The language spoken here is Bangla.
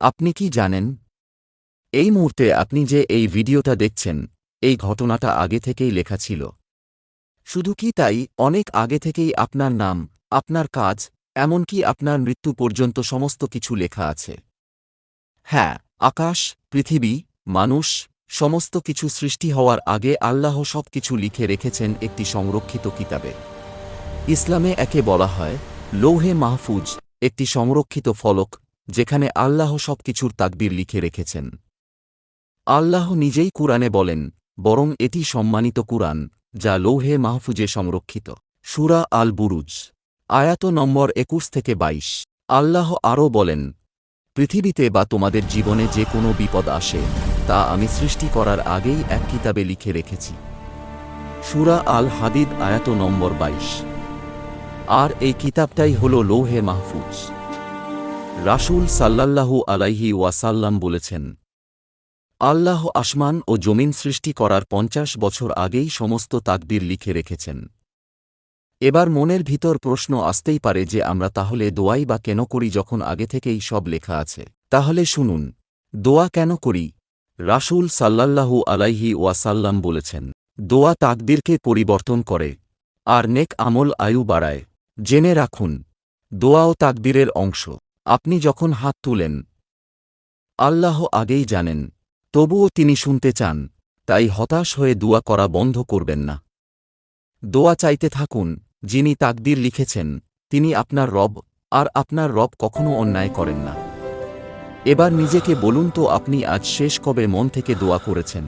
আপনি কি জানেন, এই মুহূর্তে আপনি যে এই ভিডিওটা দেখছেন, এই ঘটনাটা আগে থেকেই লেখা ছিল। শুধু কি তাই, অনেক আগে থেকেই আপনার নাম, আপনার কাজ, এমনকি আপনার মৃত্যু পর্যন্ত সমস্ত কিছু লেখা আছে। হ্যাঁ, আকাশ, পৃথিবী, মানুষ, সমস্ত কিছু সৃষ্টি হওয়ার আগে আল্লাহ সব কিছু লিখে রেখেছেন একটি সংরক্ষিত কিতাবে। ইসলামে একে বলা হয় লৌহে মাহফুজ, একটি সংরক্ষিত ফলক, যেখানে আল্লাহ সবকিছুর তাকদীর লিখে রেখেছেন। আল্লাহ নিজেই কুরআনে বলেন, বরং এটি সম্মানিত কুরআন, যা লৌহে মাহফুজে সংরক্ষিত। সূরা আল বুরুজ, আয়াত নম্বর ২১-২২। আল্লাহ আরও বলেন, পৃথিবীতে বা তোমাদের জীবনে যে কোনো বিপদ আসে, তা আমি সৃষ্টি করার আগেই এক কিতাবে লিখে রেখেছি। সূরা আল হাদিদ আয়াত নম্বর ২২। আর এই কিতাবটাই হল লৌহে মাহফুজ। রাসূল সাল্লাল্লাহু আলাইহি ওয়াসাল্লাম বলেছেন, আল্লাহ আসমান ও জমিন সৃষ্টি করার ৫০ বছর আগেই সমস্ত তাকদীর লিখে রেখেছেন। এবার মনের ভিতর প্রশ্ন আসতেই পারে যে আমরা তাহলে দোয়াই বা কেন করি যখন আগে থেকেই সব লেখা আছে। তাহলে শুনুন, দোয়া কেন করি। রাসূল সাল্লাল্লাহু আলাইহি ওয়াসাল্লাম বলেছেন, দোয়া তাকদীরকে পরিবর্তন করে, আর নেক আমল আয়ু বাড়ায়। জেনে রাখুন, দোয়াও তাকদীরের অংশ। আপনি যখন হাত তুলেন, আল্লাহ আগেই জানেন, তবুও তিনি শুনতে চান, তাই হতাশ হয়ে দোয়া করা বন্ধ করবেন না। দোয়া চাইতে থাকুন, যিনি তাকদীর লিখেছেন, তিনি আপনার রব, আর আপনার রব কখনো অন্যায় করেন না। এবার নিজেকে বলুন তো আপনি আজ শেষ কবে মন থেকে দোয়া করেছেন।